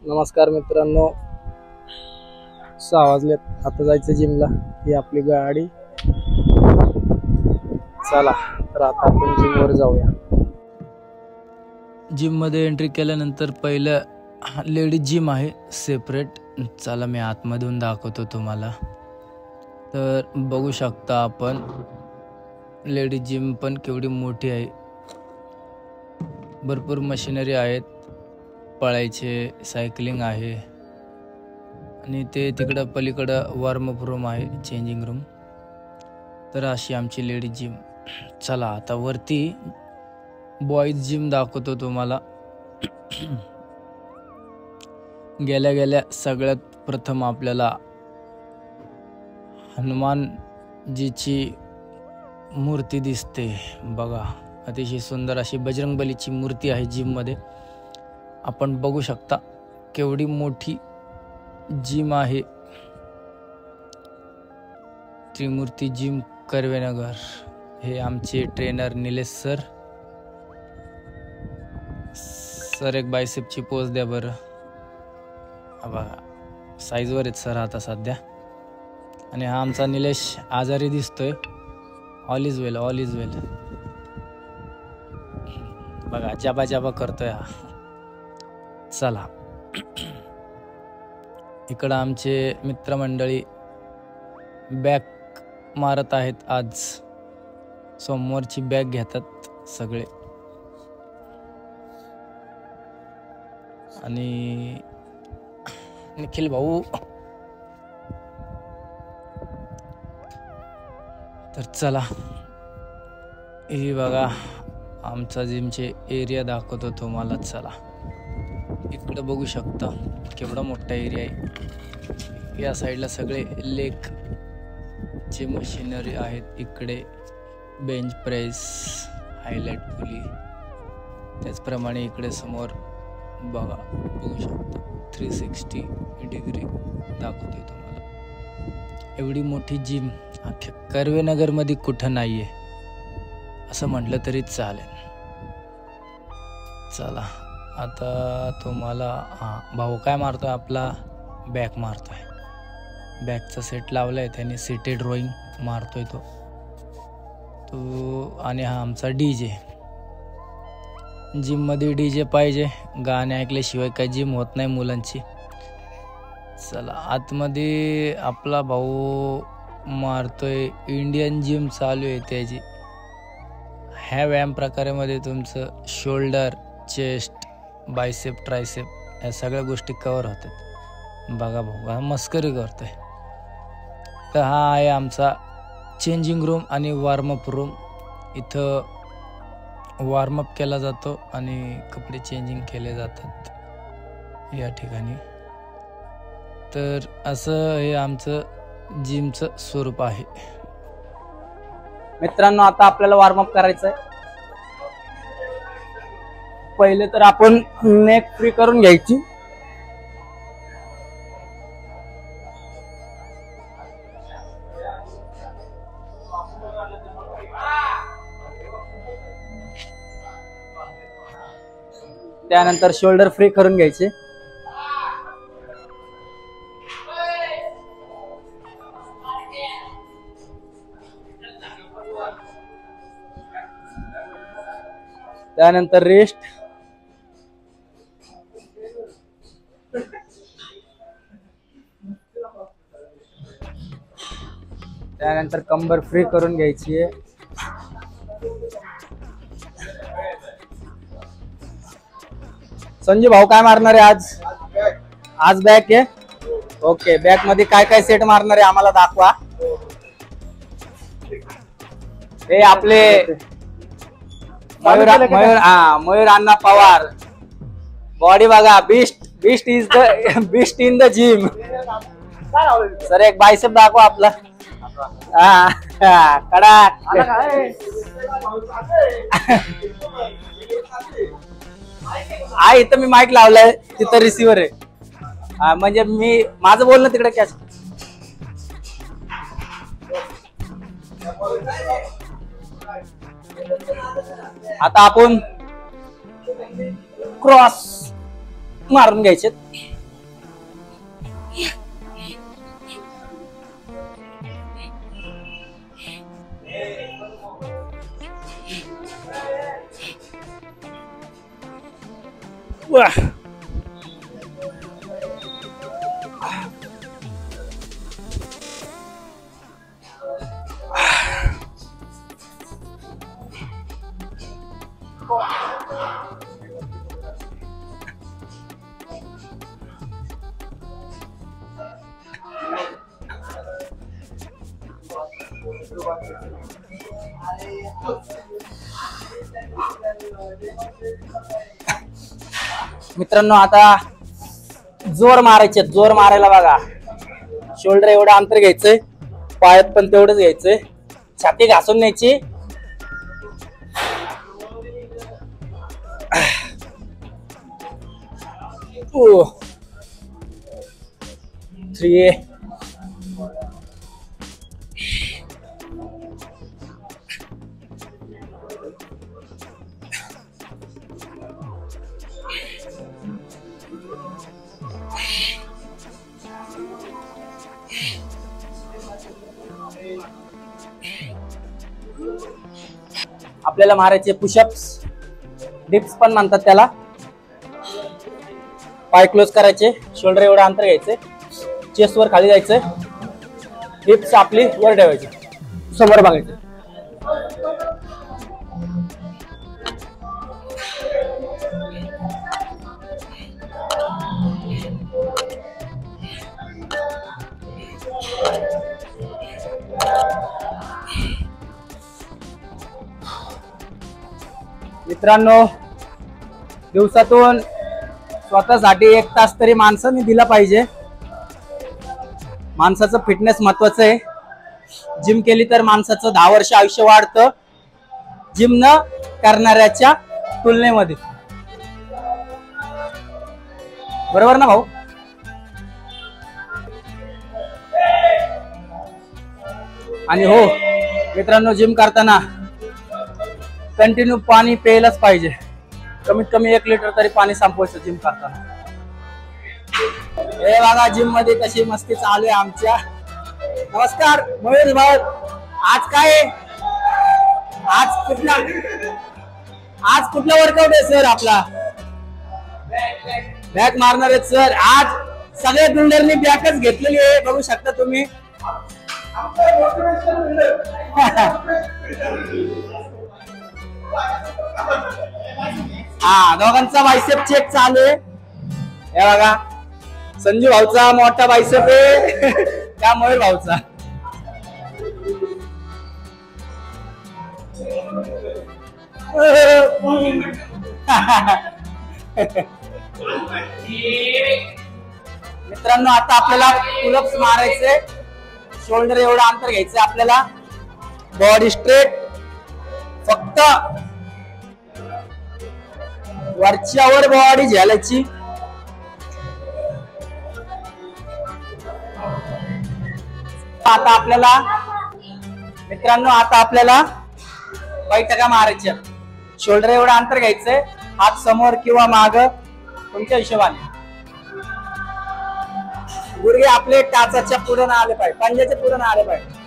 नमस्कार मित्रांनो, 6 वाजलेत. आता जायचं जिमला. ही आपली गाडी. चला तर आता आपण जिमवर जाऊया. जिम मध्ये एंट्री केल्यानंतर पहिलं लेडीज जिम आहे सेपरेट. चला मी आतमधून दाखवतो तुम्हाला. तर बघू शकता आपण लेडीज जिम पण केवढी मोठी आहे. भरपूर मशिनरी आहेत, पळायचे, सायकलिंग आहे आणि ते तिकडं पलीकडं वॉर्मअप रूम आहे, चेंजिंग रूम. तर अशी आमची लेडीज जिम. चला आता वरती बॉईज जिम दाखवतो तुम्हाला. गेल्या गेल्या सगळ्यात प्रथम आपल्याला हनुमानजीची मूर्ती दिसते बघा. अतिशय सुंदर अशी बजरंगबलीची मूर्ती आहे जिम मध्ये. आपण बघू शकता केवढी मोठी जिम आहे. त्रिमूर्ती जिम कर्वेनगर. हे आमचे ट्रेनर निलेश सर. सर एक बायसेपची पोज द्या बरं. बघा साईजवर आहेत सर आता सध्या. आणि हा आमचा निलेश आजारी दिसतोय. All is well, all is well. बघा जाबा जाबा करतोय हा. चला इकडं आमचे मित्रमंडळी बॅक मारत आहेत. आज सोमवारची बॅग घेतात सगळे. आणि निखिल भाऊ. तर चला हे बघा आमचा जिमचे एरिया दाखवतो तुम्हाला. चला इकडे बघू शकता केवढा मोठा एरिया आहे. या साईडला सगळे लेग चे मशिनरी आहेत. इकडे बेंच प्रेस, हायलाइट पुली. त्याचप्रमाणे इकडे समोर बघा बघू शकता 360 डिग्री दाखवते तुम्हाला. एवढी मोठी जिम अख्ख्या कर्वेनगरमध्ये कुठं नाही आहे असं म्हटलं तरी चालेल. चला आता तुम्हाला भाऊ काय मारतोय आपला, बॅक मारतोय. बॅकचा सेट लावलाय त्याने, सिटेड रोईंग मारतोय तो. आणि हा आमचा डीजे. जिम मध्ये डीजे पाहिजे, गाणे ऐकल्याशिवाय काय जिम होत नाही मुलांची. चला आतमध्ये आपला भाऊ मारतोय. इंडियन जिम चालू आहे त्याची. ह्या व्यायाम प्रकारामध्ये तुमचं शोल्डर, चेस्ट, बायसेप, ट्रायसेप या सगळ्या गोष्टी कव्हर होतात. बघा भाऊ हा मस्करी करतोय. तर हा आहे आमचा चेंजिंग रूम आणि वॉर्मअप रूम. इथं वॉर्मअप केला जातो आणि कपडे चेंजिंग केले जातात या ठिकाणी. तर असं हे आमचं जिमचं स्वरूप आहे. मित्रांनो आता आपल्याला वॉर्मअप करायचं आहे. पहिले तर आपण नेक फ्री करून घ्यायची. त्यानंतर शोल्डर फ्री करून घ्यायचे. त्यानंतर रेस्ट. त्यानंतर कंबर फ्री करून घ्यायची आहे. संजय भाऊ काय मारणार आहे आज? आज बॅक आहे. ओके, बॅक मध्ये काय काय सेट मारणार आहे आम्हाला दाखवा. हे आपले मयूर अण्णा पवार. बॉडी बघा, beast in the gym. Sir एक बायसेप दाखवा आपला. कडक. इथं मी माईक लावलाय, तिथं रिसिव्हर आहे. म्हणजे मी माझं बोलणं तिकडे कॅच. आता आपण क्रॉस मारून घ्यायचे. वाह. मित्रांनो आता जोर मारायचे, जोर मारायला बघा. शोल्डर एवढं अंतर घ्यायचंय, पायात पण तेवढंच घ्यायचंय, छाती घासून न्यायची. ओ 3 आपल्याला मारायचे पुशअप्स, डिप्स पण म्हणतात त्याला. पाय क्लोज करायचे, शोल्डर एवढं अंतर घ्यायचे, चेस्ट वर खाली जायचं, डिप्स आपली वर ठेवायची, समोर बघायचं. मित्रांनो, दिवसातून स्वतःसाठी 1 तास तरी माणसाने दिला पाहिजे. माणसाचं फिटनेस महत्वाचं आहे. जिम केली तर माणसाचं 10 वर्ष आयुष्य वाढतं, जिम न करणाऱ्याच्या तुलनेमध्ये. बरोबर ना भाऊ? आणि हो मित्रांनो, जिम करताना कंटिन्यू पाणी प्यायलाच पाहिजे. कमीत कमी 1 लिटर तरी पाणी संपवायचं जिम करताना. हे बघा जिम मध्ये कशी मस्ती चालू आहे आमच्या. नमस्कार मयूर भाऊ, आज काय आज कुठला वर्कआउट आहे सर आपला? बॅक मारणार आहेत सर. आज सगळ्या बिल्डरनी बॅकच घेतलेली आहे, बघू शकता तुम्ही. हा, दोघांचा बायसेप चेक चालू आहे. हे बघा, संजू भाऊचा मोठा बायसेप आहे त्या मयूर भाऊचा. मित्रांनो, आता आपल्याला पुलअप्स मारायचे, शोल्डर एवढं अंतर घ्यायचं आपल्याला, बॉडी स्ट्रेट, फक्त वरच्या वर बॉडी झेलायची. आता आपल्याला मित्रांनो, आता आपल्याला बैठका मारायच्या. शोल्डर एवढं अंतर घ्यायचंय, हात समोर किंवा माग तुमच्या हिशोबाने. गुडघे आपले टाचाच्या पुढे ना आले पाहिजे, पंजाच्या पुढे ना आले पाहिजे.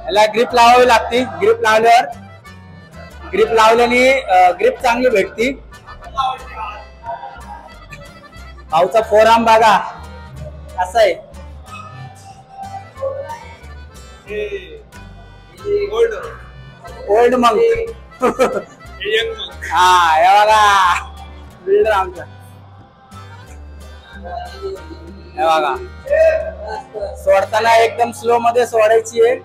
याला ग्रिप लावावी लागते. ग्रिप लावल्याने ग्रिप चांगली भेटती. भाऊचा फोरआर्म बघा असा आहे. Old monk. हा, हे बघा बिल्डर आमचा. हे बघा, सोडताना एकदम स्लो मध्ये सोडायची आहे.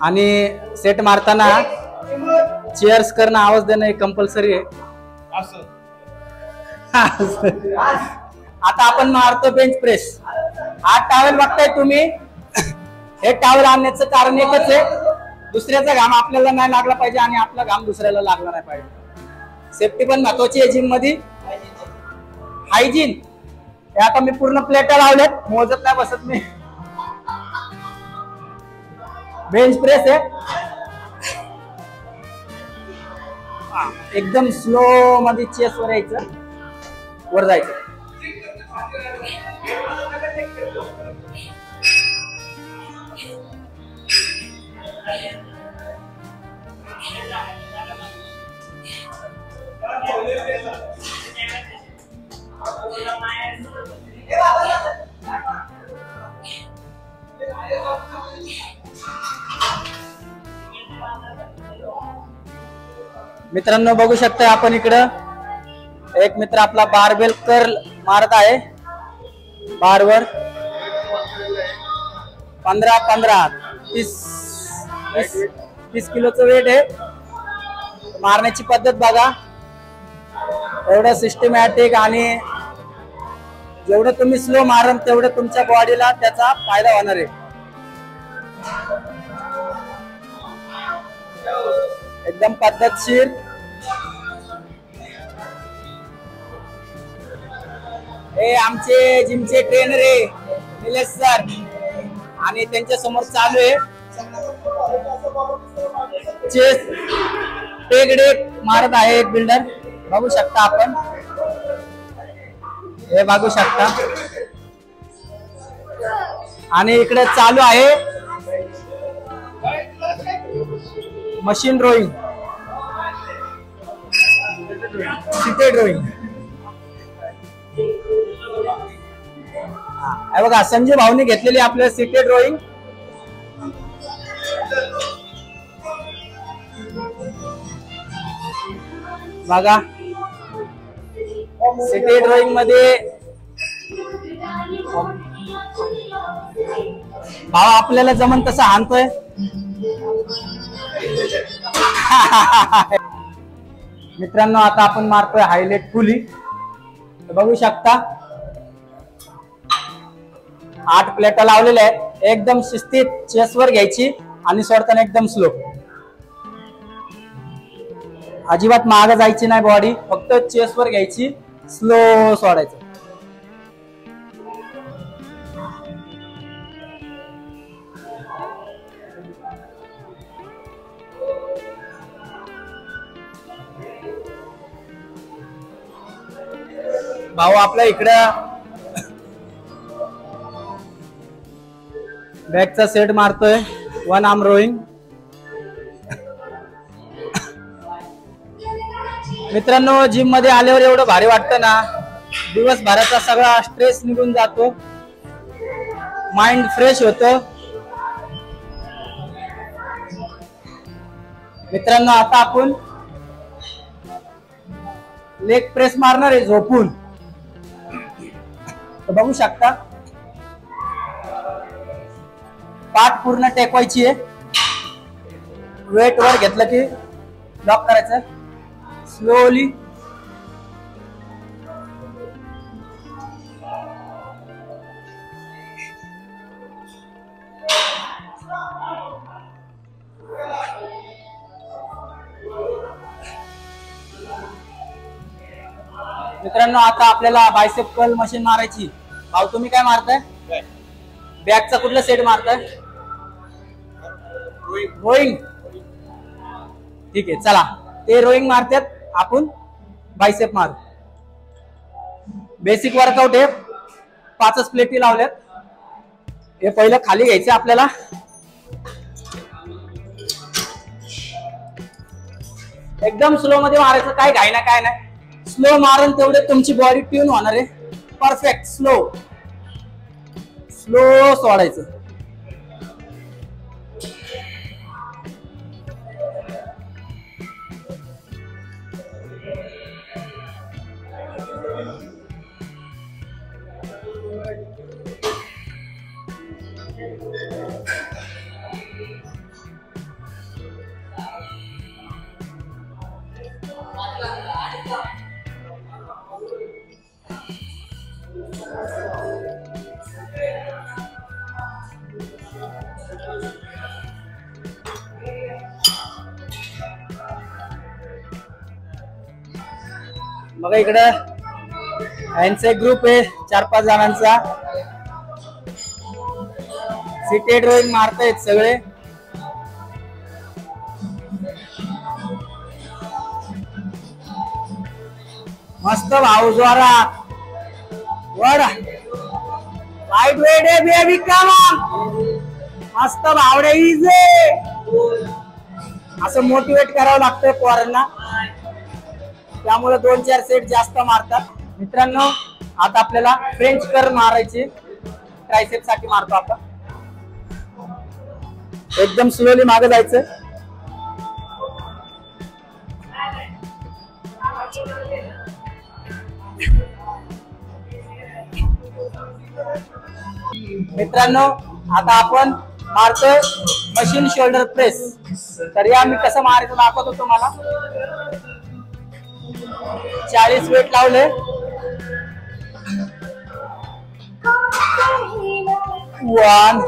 आणि सेट मारताना चेअर्स करणं, आवाज देणं हे कंपल्सरी आहे. आता आपण मारतो बेंच प्रेस. हा टॉवेल बघताय तुम्ही, हे टावेल आणण्याचं कारण एकच आहे, दुसऱ्याचा घाम आपल्याला नाही लागला पाहिजे आणि आपला घाम दुसऱ्याला लागला नाही पाहिजे. सेफ्टी पण महत्वाची आहे जिम मध्ये. हायजीन हे आता मी पूर्ण प्लेटा लावल्यात, मोजत नाही बसत मी. बेंच प्रेस आहे, एकदम स्लो मध्ये चेस्ट वर यायचं, वर जायचं. मित्रांनो बघू शकता आपण इकडं एक मित्र आपला बारबेल कर्ल मारत आहे. बारवर 15 30 किलोचं वेट आहे. मारण्याची पद्धत बघा, एवढं सिस्टमॅटिक, आणि जेवढं तुम्ही स्लो मारन तेवढं तुमच्या बॉडीला त्याचा फायदा होणार आहे. एकदम पद्धतशीर. हे आमचे जिमचे ट्रेनर आहे निलेश सर, आणि त्यांच्या समोर चालू आहे चेस्ट पेग डेक मारत आहे एक बिल्डर. बघू शकता आपण, हे बघू शकता. आणि इकडे चालू आहे मशीन ड्रॉइंग, सीटेड ड्रॉइंग. हे बघा संजय भाऊनी घेतलेली आपल्या सीटेड ड्रॉइंग. बघा सीटेड ड्रॉइंग मध्ये भाऊ आपल्याला जमन तसं हाणतोय. मित्रांनो आता आपण मारतोय हायलाइट पुली. बघू शकता 8 प्लेटा लावलेल्या आहेत. एकदम शिस्तीत चेस्ट वर घ्यायची आणि सोडताना एकदम स्लो, अजिबात मागे जायची नाही बॉडी, फक्त चेस्ट वर घ्यायची, स्लो सोडायचं. भाऊ आपल्या इकडं बॅकचा सेट मारतोय, 1 आर्म रोईंग. मित्रांनो जिम मध्ये आल्यावर एवढं भारी वाटतं ना, दिवसभराचा सगळा स्ट्रेस निघून जातो, माइंड फ्रेश होतं. मित्रांनो आता आपण लेग प्रेस मारणार आहे झोपून. तर बघू शकता पाठ पूर्ण टेकवायची आहे. वेट वर घेतलं की लॉक करायचं स्लोली. मित्रांनो आता आपल्याला बायसेप कर्ल मशीन मारायची. भाऊ तुम्ही काय मारताय? बॅकचा कुठला सेट मारताय? रोईंग. ठीक आहे चला, ते रोईंग मारतात, आपण बायसेप मारू. बेसिक वर्कआउट आहे, 5 प्लेटी लावल्यात. हे पहिलं खाली घ्यायचं आपल्याला. एकदम स्लो मध्ये मारायचं, काय घाई ना काय नाही. स्लो मारून तेवढे तुमची बॉडी ट्यून होणार आहे. परफेक्ट स्लो स्लो सोडायचं. बघा इकडं यांचा एक ग्रुप आहे 4-5 जणांचा. सिटी ड्रॉइंग मारतायत सगळे. मस्त भाऊ जोरात वडा लाईट वेट आहे बेबी काम मस्त भावडे इजे. असं मोटिवेट करावं लागतंय पोरांना, त्यामुळे 2-4 सेट जास्त मारतात. मित्रांनो आता आपल्याला फ्रेंच कर्ल मारायची, ट्रायसेप साठी मारतो आपण. एकदम स्लोली मागे जायचं. मित्रांनो आता आपण मारतोय मशीन शोल्डर प्रेस. तर या मी कसं मारायचं दाखवतो तुम्हाला. 40 वेट लावले. 1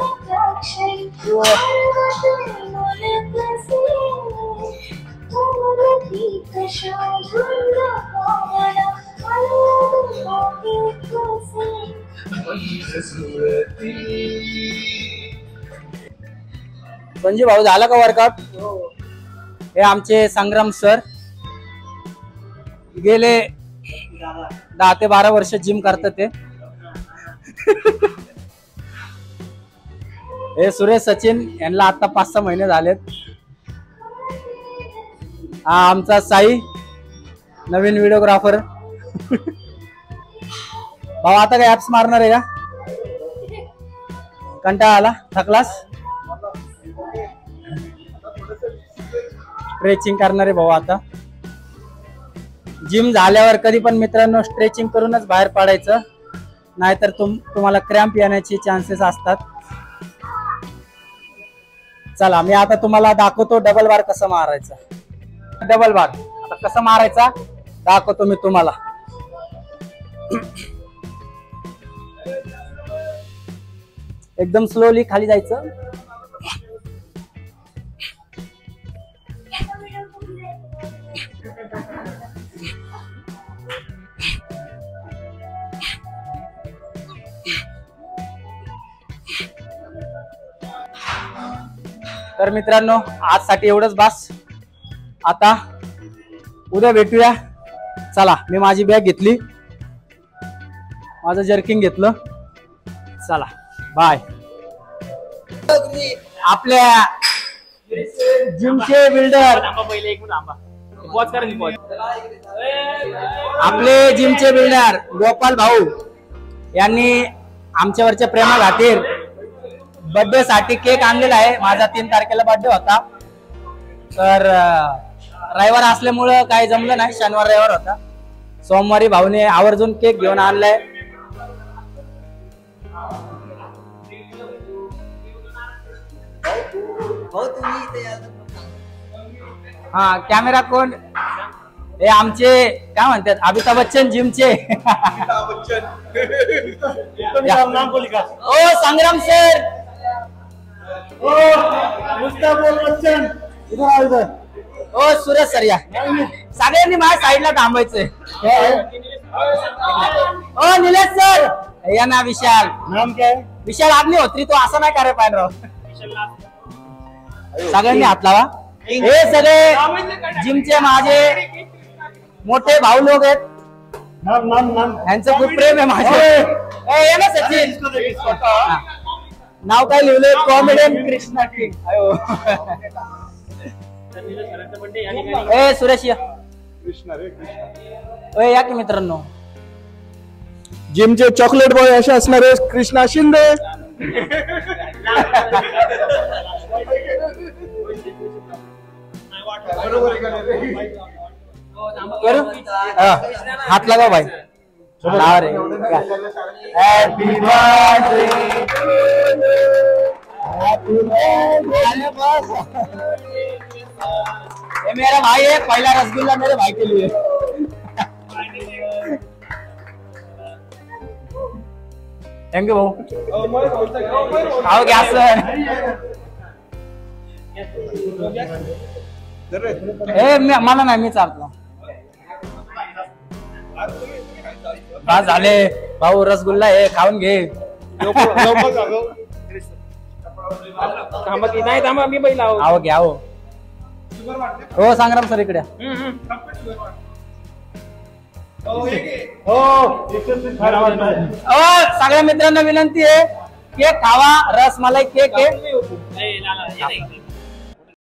संजीव भाऊ झाला का वर्कआउट. हे आमचे संग्राम सर गेले 10 ते 12 वर्ष जिम करतात ते. हे सुरेश सचिन यांना आता 5-6 महिने झालेत. हा आमचा साई नवीन व्हिडिओग्राफर. भाऊ आता काय ऍप्स मारणार आहे का. कंटाळा आला थकलास. स्ट्रेचिंग करणार आहे भाऊ आता. जिम झाल्यावर कधी पण मित्रांनो स्ट्रेचिंग करूनच बाहेर पडायचं, नाहीतर तुम्हाला क्रॅम्प येण्याचे चान्सेस असतात. चला मी आता तुम्हाला दाखवतो डबल बार कसं मारायचा. डबल बार आता कसं मारायचा दाखवतो मी तुम्हाला. एकदम स्लोली खाली जायचं. तर मित्रांनो आजसाठी एवढंच बास. आता उद्या भेटूया. चला मी माझी बॅग घेतली, माझं जर्किंग घेतलं. चला बाय. आपल्या जिमचे बिल्डर आपले जिमचे बिल्डर गोपाल भाऊ यांनी आमच्यावरच्या प्रेमा खातीर बर्थडे साठी केक आणलेला आहे. माझा 3 तारखेला बर्थडे होता, तर रविवार असल्यामुळं काही जमलं नाही. शनिवार रविवार होता. सोमवारी भाऊने आवर्जून केक घेऊन आणलाय. हा कॅमेरा कोण. हे आमचे काय म्हणतात अमिताभ बच्चन जिमचे. ओ संग्राम सर. बच्चन ओ सुरेश सर या. सगळ्यांनी माझ्या साईडला थांबायचंय. ओ निलेश सर या ना. विशाल नाम काय. विशाल अग्निहोत्री. तो असं नाही करायला पाहिजे राव. सगळ्यांनी हात लावा. हे सगळे जिमचे माझे मोठे भाऊ लोक आहेत. यांचं खूप प्रेम आहे माझे. ना सचिन नाव काय लिहिलंय. Comedian Krishna King. ए सुरेश या. या की मित्रांनो. जिमचे चॉकलेट बॉय असे असणारे कृष्णा शिंदे. हात लागा भाई. Happy birthday. मेरा भाई है. पहला रसगुल्ला मेरे भाई के लिए. थैंक यू भाऊ. आओ गॅस. मला नाही, मी चालतो. बस झाले भाऊ, रसगुल्ला आहे, खाऊन घे. नाही थांबा, मी बैल आहो. आहो घे आहो. हो संग्राम सर इकडे. सगळ्या मित्रांना विनंती आहे, केक खावा, रसमलाई केक आहे.